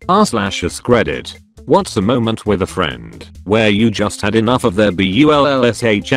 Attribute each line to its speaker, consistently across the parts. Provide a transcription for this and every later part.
Speaker 1: r/AskReddit. What's a moment with a friend where you just had enough of their bullshit?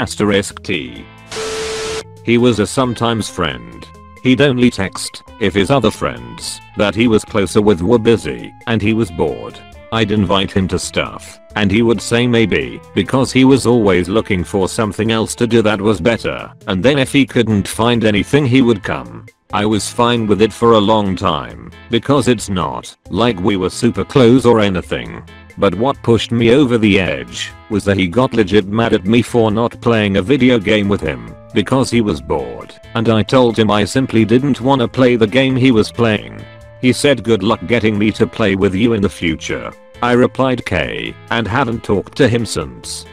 Speaker 1: He was a sometimes friend. He'd only text if his other friends that he was closer with were busy and he was bored. I'd invite him to stuff and he would say maybe because he was always looking for something else to do that was better, and then if he couldn't find anything he would come. I was fine with it for a long time because it's not like we were super close or anything. But what pushed me over the edge was that he got legit mad at me for not playing a video game with him because he was bored, and I told him I simply didn't want to play the game he was playing. He said good luck getting me to play with you in the future. I replied K and haven't talked to him since.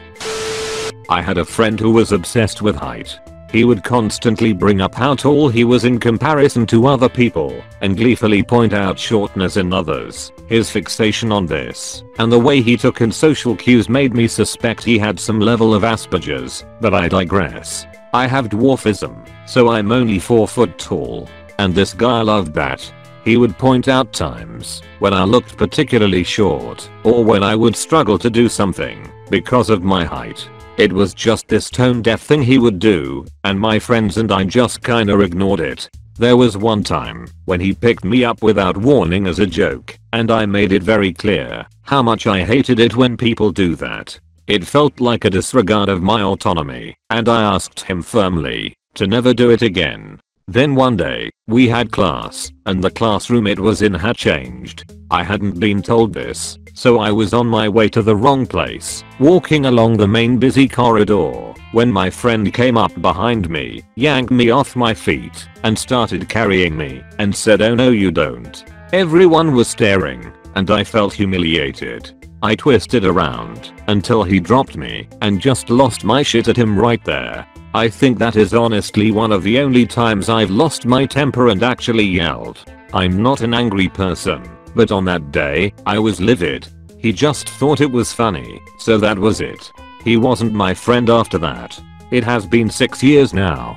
Speaker 1: I had a friend who was obsessed with height. He would constantly bring up how tall he was in comparison to other people and gleefully point out shortness in others. His fixation on this and the way he took in social cues made me suspect he had some level of Asperger's, but I digress. I have dwarfism, so I'm only 4 foot tall, and this guy loved that. He would point out times when I looked particularly short or when I would struggle to do something because of my height. It was just this tone deaf thing he would do, and my friends and I just kinda ignored it. There was one time when he picked me up without warning as a joke, and I made it very clear how much I hated it when people do that. It felt like a disregard of my autonomy, and I asked him firmly to never do it again. Then one day, we had class, and the classroom it was in had changed. I hadn't been told this, so I was on my way to the wrong place, walking along the main busy corridor, when my friend came up behind me, yanked me off my feet, and started carrying me, and said oh no you don't. Everyone was staring, and I felt humiliated. I twisted around until he dropped me and just lost my shit at him right there. I think that is honestly one of the only times I've lost my temper and actually yelled. I'm not an angry person, but on that day, I was livid. He just thought it was funny, so that was it. He wasn't my friend after that. It has been 6 years now.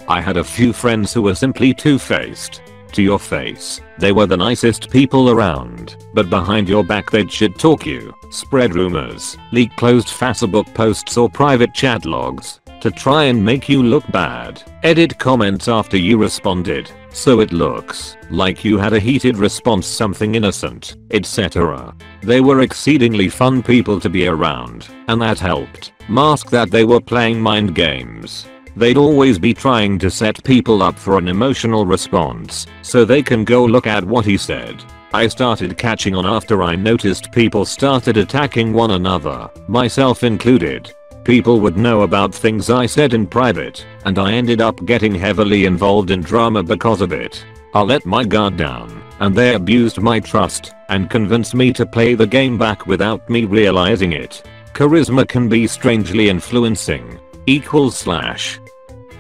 Speaker 1: I had a few friends who were simply two-faced. To your face, they were the nicest people around, but behind your back they'd shit talk you, spread rumors, leak closed Facebook posts or private chat logs to try and make you look bad, edit comments after you responded, so it looks like you had a heated response, something innocent, etc. They were exceedingly fun people to be around, and that helped mask that they were playing mind games. They'd always be trying to set people up for an emotional response so they can go look at what he said. I started catching on after I noticed people started attacking one another, myself included. People would know about things I said in private, and I ended up getting heavily involved in drama because of it. I let my guard down, and they abused my trust and convinced me to play the game back without me realizing it. Charisma can be strangely influencing.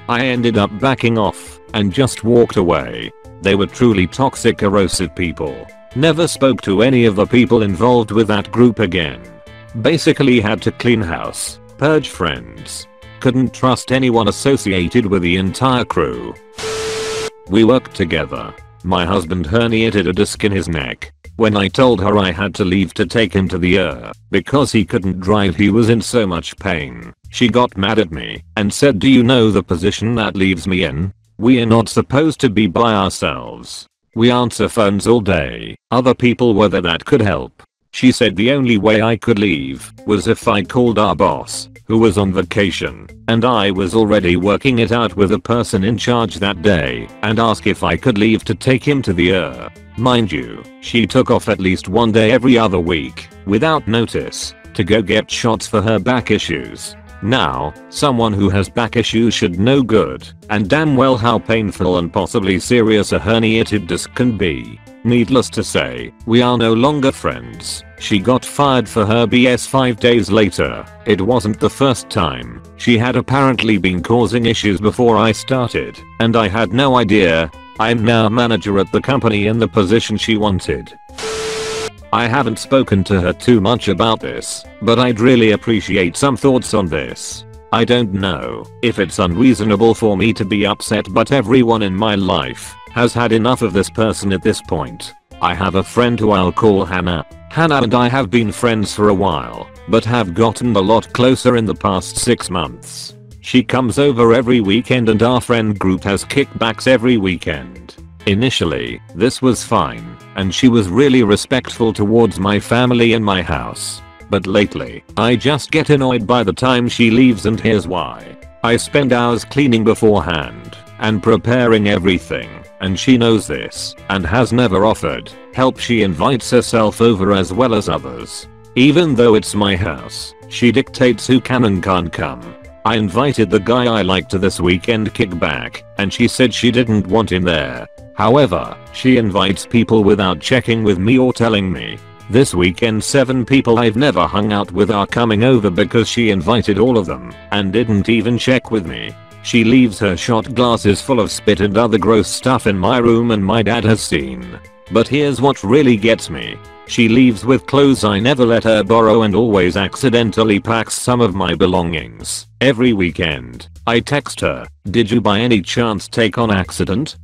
Speaker 1: I ended up backing off and just walked away. They were truly toxic, erosive people. Never spoke to any of the people involved with that group again. Basically had to clean house, purge friends. Couldn't trust anyone associated with the entire crew. We worked together. My husband herniated a disc in his neck. When I told her I had to leave to take him to the ER because he couldn't drive, he was in so much pain, she got mad at me and said, do you know the position that leaves me in? We are not supposed to be by ourselves. We answer phones all day. Other people were there that could help. She said the only way I could leave was if I called our boss, who was on vacation, and I was already working it out with the person in charge that day, and ask if I could leave to take him to the ER. Mind you, she took off at least one day every other week, without notice, to go get shots for her back issues. Now, someone who has back issues should know good and damn well how painful and possibly serious a herniated disc can be. Needless to say, we are no longer friends. She got fired for her BS 5 days later. It wasn't the first time. She had apparently been causing issues before I started, and I had no idea. I'm now manager at the company in the position she wanted. I haven't spoken to her too much about this, but I'd really appreciate some thoughts on this. I don't know if it's unreasonable for me to be upset, but everyone in my life has had enough of this person at this point. I have a friend who I'll call Hannah. Hannah and I have been friends for a while, but have gotten a lot closer in the past 6 months. She comes over every weekend and our friend group has kickbacks every weekend. Initially, this was fine, and she was really respectful towards my family and my house. But lately, I just get annoyed by the time she leaves, and here's why. I spend hours cleaning beforehand and preparing everything, and she knows this and has never offered help. She invites herself over as well as others. Even though it's my house, she dictates who can and can't come. I invited the guy I like to this weekend kickback, and she said she didn't want him there. However, she invites people without checking with me or telling me. This weekend 7 people I've never hung out with are coming over because she invited all of them and didn't even check with me. She leaves her shot glasses full of spit and other gross stuff in my room, and my dad has seen. But here's what really gets me. She leaves with clothes I never let her borrow and always accidentally packs some of my belongings. Every weekend, I text her, "Did you by any chance take on accident?"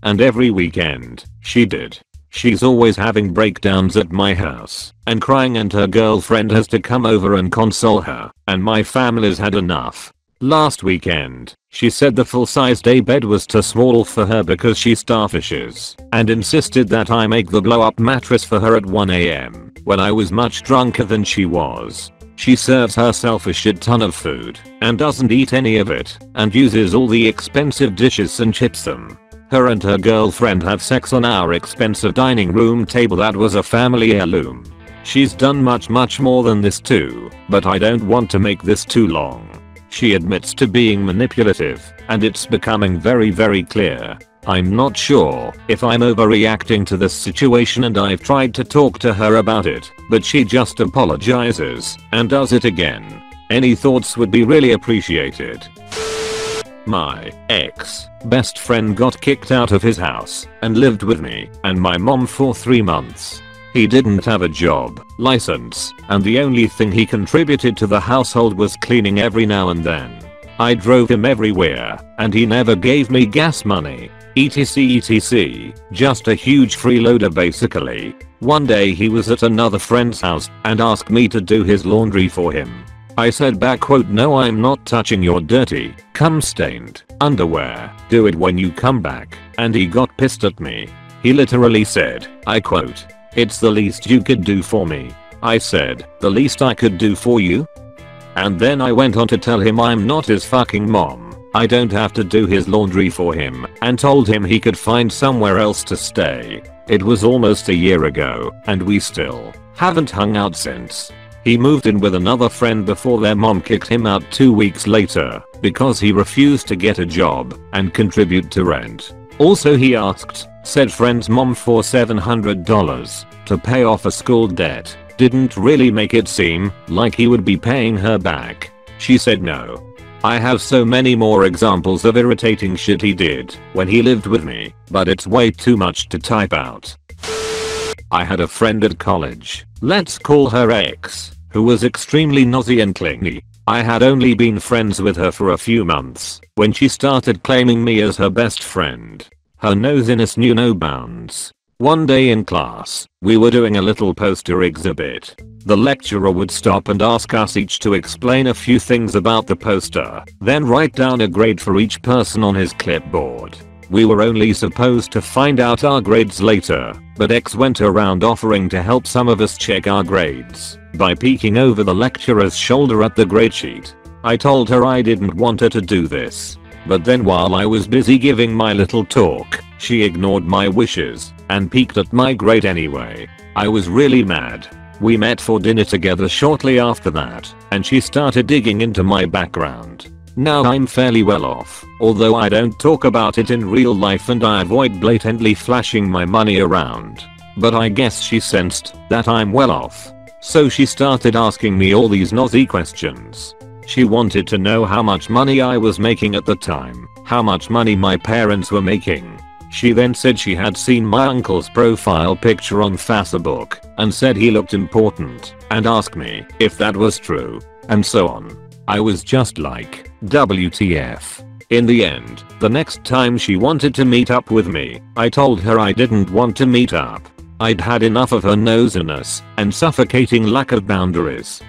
Speaker 1: And every weekend, she did. She's always having breakdowns at my house and crying, and her girlfriend has to come over and console her, and my family's had enough. Last weekend, she said the full-size day bed was too small for her because she starfishes, and insisted that I make the blow-up mattress for her at 1 AM when I was much drunker than she was. She serves herself a shit ton of food and doesn't eat any of it, and uses all the expensive dishes and chips them. Her and her girlfriend have sex on our expensive dining room table that was a family heirloom. She's done much more than this too, but I don't want to make this too long. She admits to being manipulative, and it's becoming very clear. I'm not sure if I'm overreacting to this situation, and I've tried to talk to her about it, but she just apologizes and does it again. Any thoughts would be really appreciated. My ex-best friend got kicked out of his house and lived with me and my mom for 3 months. He didn't have a job, license, and the only thing he contributed to the household was cleaning every now and then. I drove him everywhere, and he never gave me gas money. etc. Just a huge freeloader basically. One day he was at another friend's house and asked me to do his laundry for him. I said back quote, "No, I'm not touching your dirty, cum-stained underwear. Do it when you come back," and he got pissed at me. He literally said, I quote, "It's the least you could do for me." I said, "The least I could do for you?" And then I went on to tell him I'm not his fucking mom. I don't have to do his laundry for him, and told him he could find somewhere else to stay. It was almost a year ago, and we still haven't hung out since. He moved in with another friend before their mom kicked him out 2 weeks later because he refused to get a job and contribute to rent. Also, he asked said friend's mom for $700 to pay off a school debt. Didn't really make it seem like he would be paying her back. She said no. I have so many more examples of irritating shit he did when he lived with me, but it's way too much to type out. I had a friend at college, let's call her X, who was extremely nosy and clingy. I had only been friends with her for a few months when she started claiming me as her best friend. Her nosiness knew no bounds. One day in class, we were doing a little poster exhibit. The lecturer would stop and ask us each to explain a few things about the poster, then write down a grade for each person on his clipboard. We were only supposed to find out our grades later, but X went around offering to help some of us check our grades by peeking over the lecturer's shoulder at the grade sheet. I told her I didn't want her to do this, but then while I was busy giving my little talk, she ignored my wishes and peeked at my grade anyway. I was really mad. We met for dinner together shortly after that, and she started digging into my background. Now I'm fairly well off, although I don't talk about it in real life and I avoid blatantly flashing my money around. But I guess she sensed that I'm well off. So she started asking me all these nosy questions. She wanted to know how much money I was making at the time, how much money my parents were making. She then said she had seen my uncle's profile picture on Facebook and said he looked important and asked me if that was true, and so on. I was just like, WTF. In the end, the next time she wanted to meet up with me, I told her I didn't want to meet up. I'd had enough of her nosiness and suffocating lack of boundaries.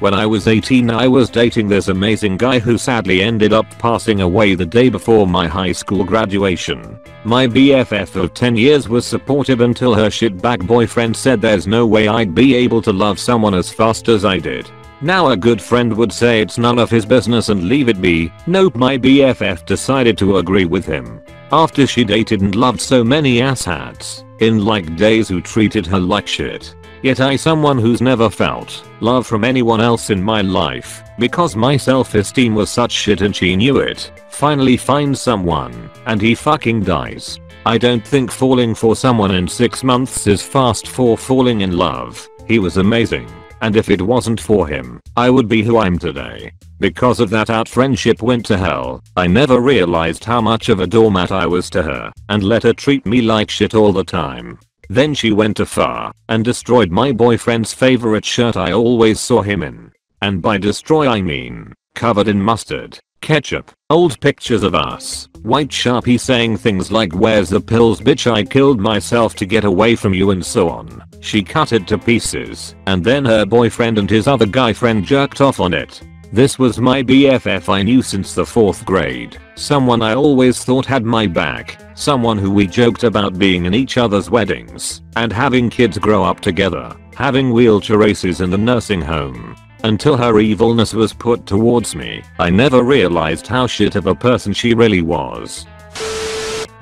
Speaker 1: When I was 18 I was dating this amazing guy who sadly ended up passing away the day before my high school graduation. My BFF of 10 years was supportive until her shitbag boyfriend said there's no way I'd be able to love someone as fast as I did. Now a good friend would say it's none of his business and leave it be. Nope, my BFF decided to agree with him. After she dated and loved so many asshats in like days who treated her like shit. Yet I, someone who's never felt love from anyone else in my life because my self-esteem was such shit and she knew it, finally finds someone and he fucking dies. I don't think falling for someone in 6 months is fast for falling in love. He was amazing, and if it wasn't for him, I would be who I'm today. Because of that, our friendship went to hell. I never realized how much of a doormat I was to her and let her treat me like shit all the time. Then she went too far and destroyed my boyfriend's favorite shirt I always saw him in. And by destroy I mean covered in mustard, ketchup, old pictures of us, white Sharpie saying things like where's the pills bitch, I killed myself to get away from you, and so on. She cut it to pieces and then her boyfriend and his other guy friend jerked off on it. This was my BFF I knew since the 4th grade, someone I always thought had my back, someone who we joked about being in each other's weddings and having kids grow up together, having wheelchair races in the nursing home. Until her evilness was put towards me, I never realized how shit of a person she really was.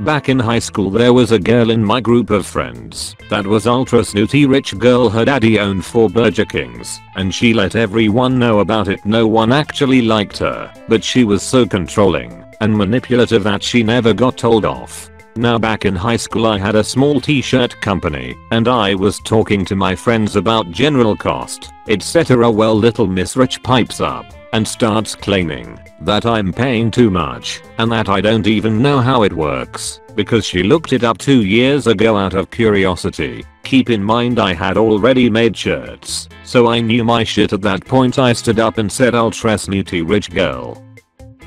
Speaker 1: Back in high school there was a girl in my group of friends that was ultra snooty rich girl. Her daddy owned 4 Burger Kings and she let everyone know about it. No one actually liked her, but she was so controlling and manipulative that she never got told off. Now back in high school I had a small t-shirt company and I was talking to my friends about general cost, etc. Well, little Miss Rich pipes up and starts claiming that I'm paying too much and that I don't even know how it works because she looked it up 2 years ago out of curiosity. Keep in mind I had already made shirts, so I knew my shit at that point. I stood up and said, ultra snooty rich girl,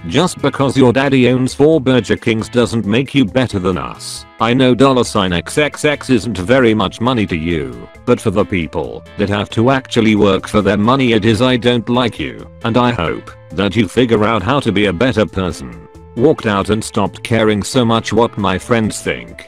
Speaker 1: just because your daddy owns 4 Burger Kings doesn't make you better than us. I know $XXX isn't very much money to you, but for the people that have to actually work for their money it is. I don't like you, and I hope that you figure out how to be a better person. Walked out and stopped caring so much what my friends think.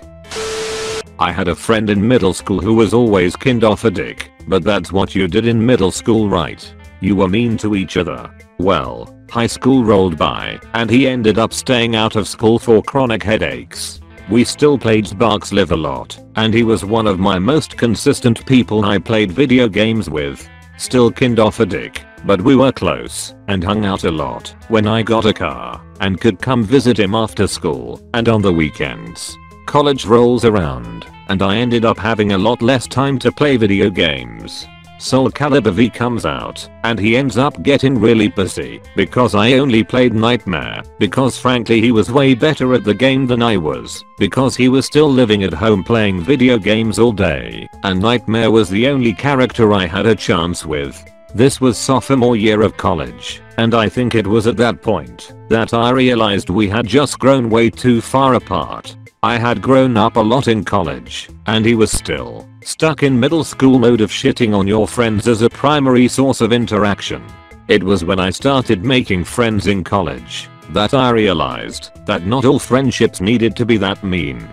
Speaker 1: I had a friend in middle school who was always kind of a dick, but that's what you did in middle school, right? You were mean to each other. Well, high school rolled by and he ended up staying out of school for chronic headaches. We still played Sparks Live a lot and he was one of my most consistent people I played video games with. Still kind of a dick, but we were close and hung out a lot. When I got a car and could come visit him after school and on the weekends. College rolls around and I ended up having a lot less time to play video games. Soul Calibur V comes out and he ends up getting really pissy because I only played Nightmare, because frankly he was way better at the game than I was, because he was still living at home playing video games all day and Nightmare was the only character I had a chance with. This was sophomore year of college and I think it was at that point that I realized we had just grown way too far apart. I had grown up a lot in college and he was still stuck in middle school mode of shitting on your friends as a primary source of interaction. It was when I started making friends in college that I realized that not all friendships needed to be that mean.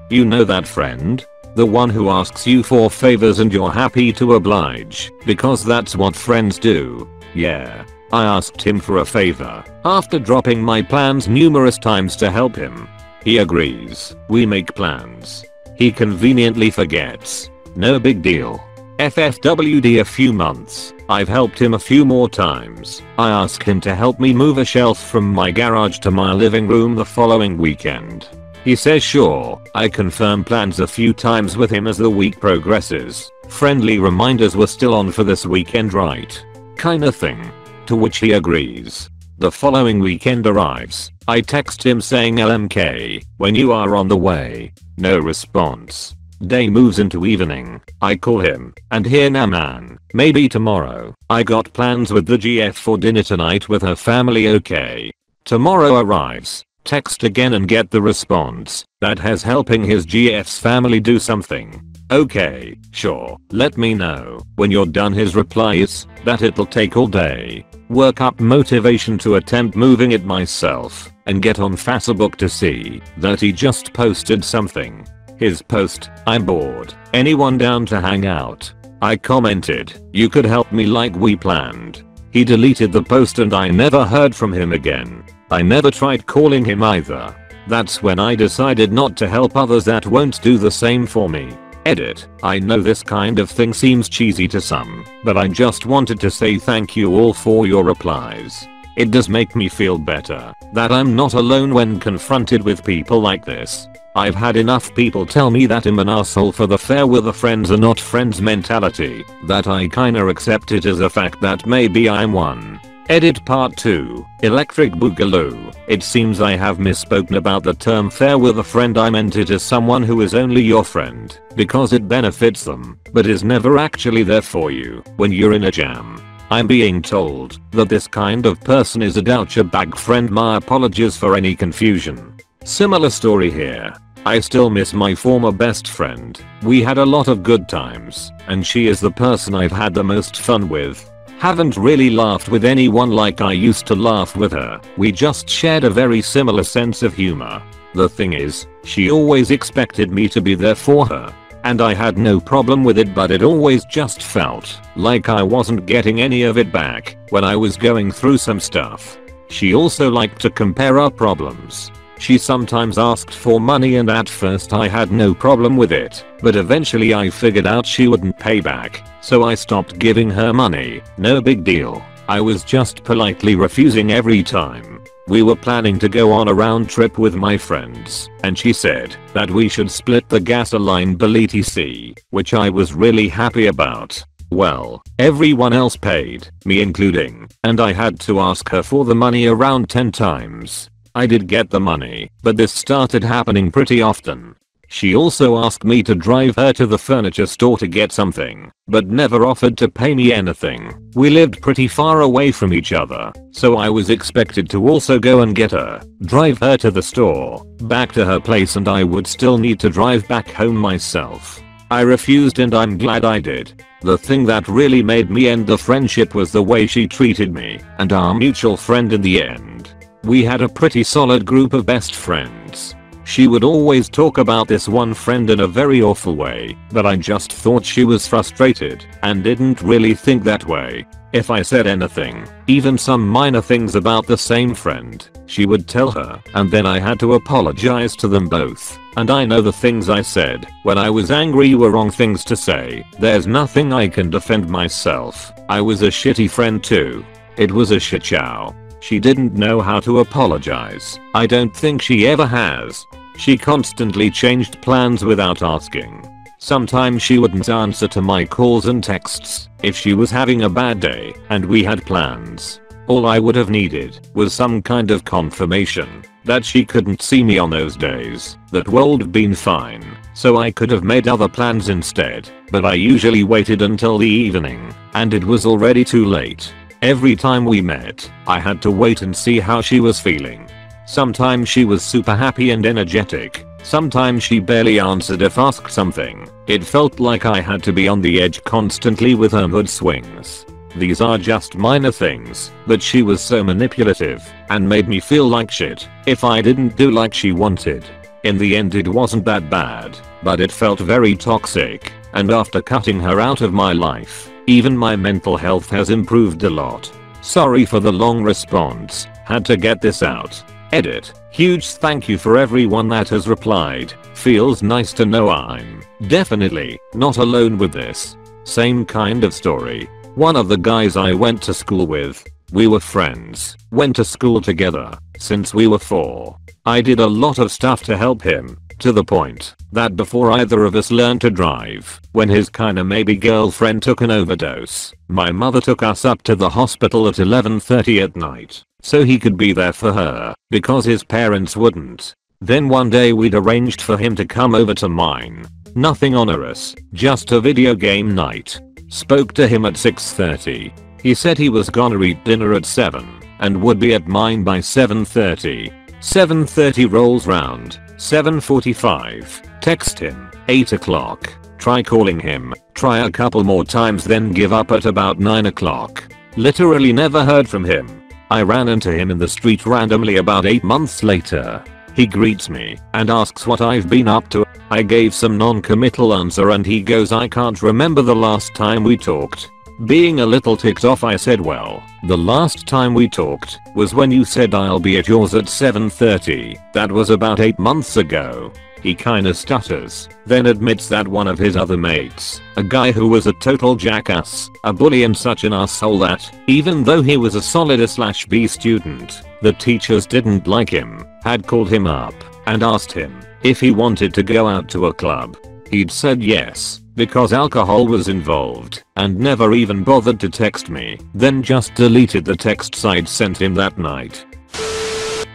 Speaker 1: You know that friend? The one who asks you for favors and you're happy to oblige because that's what friends do. Yeah, I asked him for a favor after dropping my plans numerous times to help him. He agrees. We make plans. He conveniently forgets. No big deal. FFWD a few months. I've helped him a few more times. I ask him to help me move a shelf from my garage to my living room the following weekend. He says sure. I confirm plans a few times with him as the week progresses. Friendly reminders were still on for this weekend, right? Kinda thing. To which he agrees. The following weekend arrives. I text him saying LMK, when you are on the way. No response. Day moves into evening. I call him, and here now man, maybe tomorrow. I got plans with the GF for dinner tonight with her family. Okay. Tomorrow arrives. text again and get the response that has helping his GF's family do something. Okay, sure, let me know when you're done. His reply is that it'll take all day. Work up motivation to attempt moving it myself and get on Facebook to see that he just posted something. His post, "I'm bored. Anyone down to hang out?" I commented, "You could help me like we planned." He deleted the post and I never heard from him again. I never tried calling him either. That's when I decided not to help others that won't do the same for me. Edit. I know this kind of thing seems cheesy to some, but I just wanted to say thank you all for your replies. It does make me feel better that I'm not alone when confronted with people like this. I've had enough people tell me that I'm an asshole for the fair with a friends are not friends mentality that I kinda accept it as a fact that maybe I'm one. Edit part 2. Electric Boogaloo. It seems I have misspoken about the term fair with a friend. I meant it as someone who is only your friend because it benefits them, but is never actually there for you when you're in a jam. I'm being told that this kind of person is a douchebag friend. My apologies for any confusion. Similar story here. I still miss my former best friend. We had a lot of good times, and she is the person I've had the most fun with. Haven't really laughed with anyone like I used to laugh with her. We just shared a very similar sense of humor. The thing is, she always expected me to be there for her. And I had no problem with it, but it always just felt like I wasn't getting any of it back when I was going through some stuff. She also liked to compare our problems. She sometimes asked for money and at first I had no problem with it, but eventually I figured out she wouldn't pay back, so I stopped giving her money. No big deal. I was just politely refusing every time. We were planning to go on a round trip with my friends, and she said that we should split the gasoline bill etc, which I was really happy about. Well, everyone else paid, me including, and I had to ask her for the money around 10 times. I did get the money, but this started happening pretty often. She also asked me to drive her to the furniture store to get something, but never offered to pay me anything. We lived pretty far away from each other, so I was expected to also go and get her, drive her to the store, back to her place, and I would still need to drive back home myself. I refused and I'm glad I did. The thing that really made me end the friendship was the way she treated me and our mutual friend in the end. We had a pretty solid group of best friends. She would always talk about this one friend in a very awful way, but I just thought she was frustrated and didn't really think that way. If I said anything, even some minor things about the same friend, she would tell her, and then I had to apologize to them both. And I know the things I said when I was angry were wrong things to say. There's nothing I can defend myself. I was a shitty friend too. It was a shit show. She didn't know how to apologize. I don't think she ever has. She constantly changed plans without asking. Sometimes she wouldn't answer to my calls and texts if she was having a bad day and we had plans. All I would have needed was some kind of confirmation that she couldn't see me on those days. That would have been fine, so I could have made other plans instead, but I usually waited until the evening, and it was already too late. Every time we met, I had to wait and see how she was feeling. Sometimes she was super happy and energetic. Sometimes she barely answered if asked something. It felt like I had to be on the edge constantly with her mood swings. These are just minor things, but she was so manipulative and made me feel like shit if I didn't do like she wanted. In the end it wasn't that bad, but it felt very toxic, and after cutting her out of my life, even my mental health has improved a lot. Sorry for the long response, had to get this out. Edit. Huge thank you for everyone that has replied. Feels nice to know I'm definitely not alone with this. Same kind of story. One of the guys I went to school with, we were friends, went to school together since we were 4. I did a lot of stuff to help him, to the point that before either of us learned to drive, when his kinda maybe girlfriend took an overdose, my mother took us up to the hospital at 11:30 at night so he could be there for her because his parents wouldn't. Then one day we'd arranged for him to come over to mine. Nothing onerous, just a video game night. Spoke to him at 6:30. He said he was gonna eat dinner at 7 and would be at mine by 7:30. 7:30 rolls round. 7:45. Text him. 8 o'clock. Try calling him. Try a couple more times then give up at about 9 o'clock. Literally never heard from him. I ran into him in the street randomly about 8 months later. He greets me and asks what I've been up to. I gave some non-committal answer and he goes, I can't remember the last time we talked. Being a little ticked off, I said, well, the last time we talked was when you said I'll be at yours at 7:30. That was about 8 months ago. He kinda stutters, then admits that one of his other mates, a guy who was a total jackass, a bully and such an asshole that, even though he was a solid A/B student, the teachers didn't like him, had called him up and asked him if he wanted to go out to a club. He'd said yes, because alcohol was involved, and never even bothered to text me, then just deleted the texts I'd sent him that night.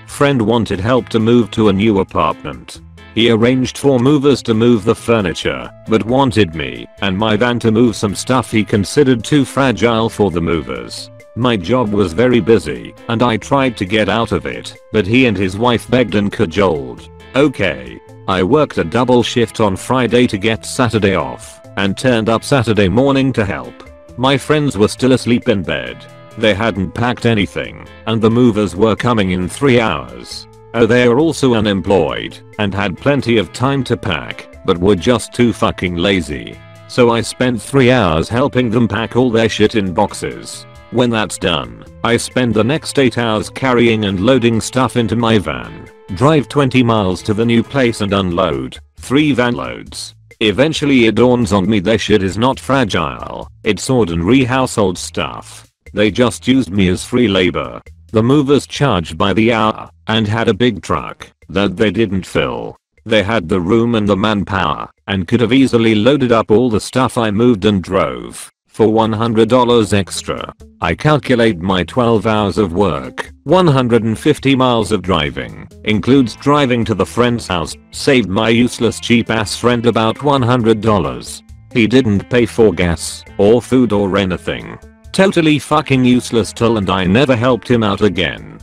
Speaker 1: Friend wanted help to move to a new apartment. He arranged for movers to move the furniture, but wanted me and my van to move some stuff he considered too fragile for the movers. My job was very busy, and I tried to get out of it, but he and his wife begged and cajoled. Okay. I worked a double shift on Friday to get Saturday off, and turned up Saturday morning to help. My friends were still asleep in bed. They hadn't packed anything, and the movers were coming in 3 hours. Oh, they are also unemployed, and had plenty of time to pack, but were just too fucking lazy. So I spent 3 hours helping them pack all their shit in boxes. When that's done, I spend the next 8 hours carrying and loading stuff into my van. Drive 20 miles to the new place and unload 3 van loads. Eventually it dawns on me their shit is not fragile, it's ordinary household stuff. They just used me as free labor. The movers charged by the hour, and had a big truck that they didn't fill. They had the room and the manpower, and could have easily loaded up all the stuff I moved and drove for $100 extra. I calculate my 12 hours of work, 150 miles of driving, includes driving to the friend's house, saved my useless cheap ass friend about $100. He didn't pay for gas, or food or anything. Totally fucking useless tool, and I never helped him out again.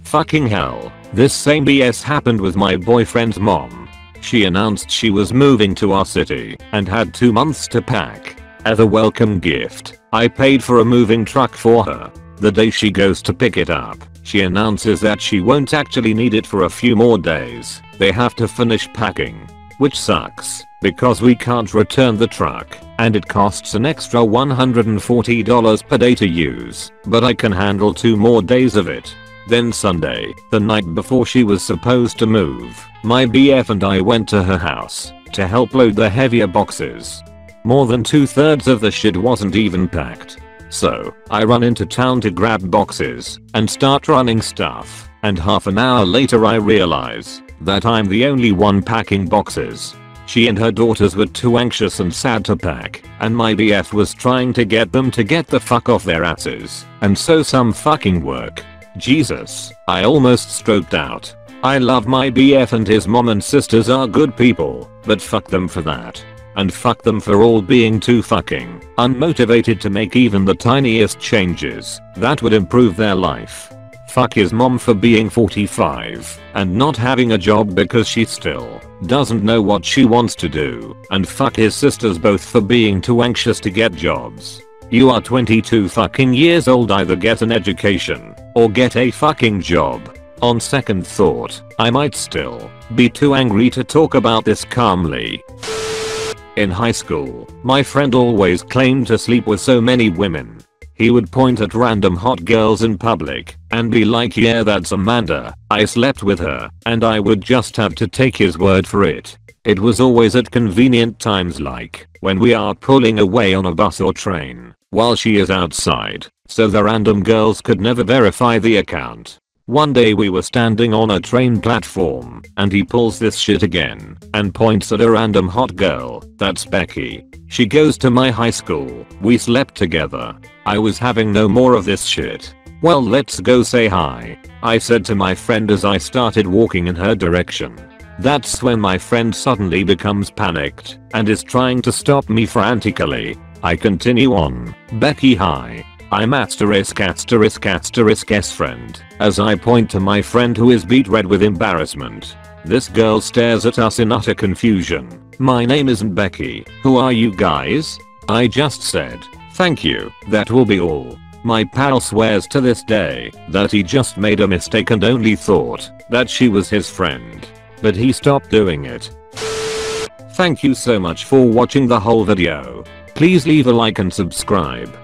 Speaker 1: Fucking hell. This same BS happened with my boyfriend's mom. She announced she was moving to our city, and had 2 months to pack. As a welcome gift, I paid for a moving truck for her. The day she goes to pick it up, she announces that she won't actually need it for a few more days. They have to finish packing. Which sucks, because we can't return the truck, and it costs an extra $140 per day to use, but I can handle 2 more days of it. Then Sunday, the night before she was supposed to move, my BF and I went to her house to help load the heavier boxes. More than 2/3 of the shit wasn't even packed. So, I run into town to grab boxes and start running stuff, and half an hour later I realize that I'm the only one packing boxes. She and her daughters were too anxious and sad to pack, and my BF was trying to get them to get the fuck off their asses, and so some fucking work. Jesus, I almost stroked out. I love my BF and his mom and sisters are good people, but fuck them for that. And fuck them for all being too fucking unmotivated to make even the tiniest changes that would improve their life. Fuck his mom for being 45 and not having a job because she still doesn't know what she wants to do, and fuck his sisters both for being too anxious to get jobs. You are 22 fucking years old, either get an education or get a fucking job. On second thought, I might still be too angry to talk about this calmly. In high school, my friend always claimed to sleep with so many women. He would point at random hot girls in public and be like, yeah, that's Amanda, I slept with her, and I would just have to take his word for it. It was always at convenient times, like when we are pulling away on a bus or train, while she is outside, so the random girls could never verify the account. One day we were standing on a train platform, and he pulls this shit again and points at a random hot girl. That's Becky. She goes to my high school. We slept together. I was having no more of this shit. Well, let's go say hi, I said to my friend as I started walking in her direction. That's when my friend suddenly becomes panicked and is trying to stop me frantically. I continue on. Becky, hi. I'm ********************************************************************************************************************************************************************************************This girl stares at us in utter confusion. My name isn't Becky. Who are you guys? I just said, thank you, that will be all. My pal swears to this day that he just made a mistake and only thought that she was his friend. But he stopped doing it. Thank you so much for watching the whole video. Please leave a like and subscribe.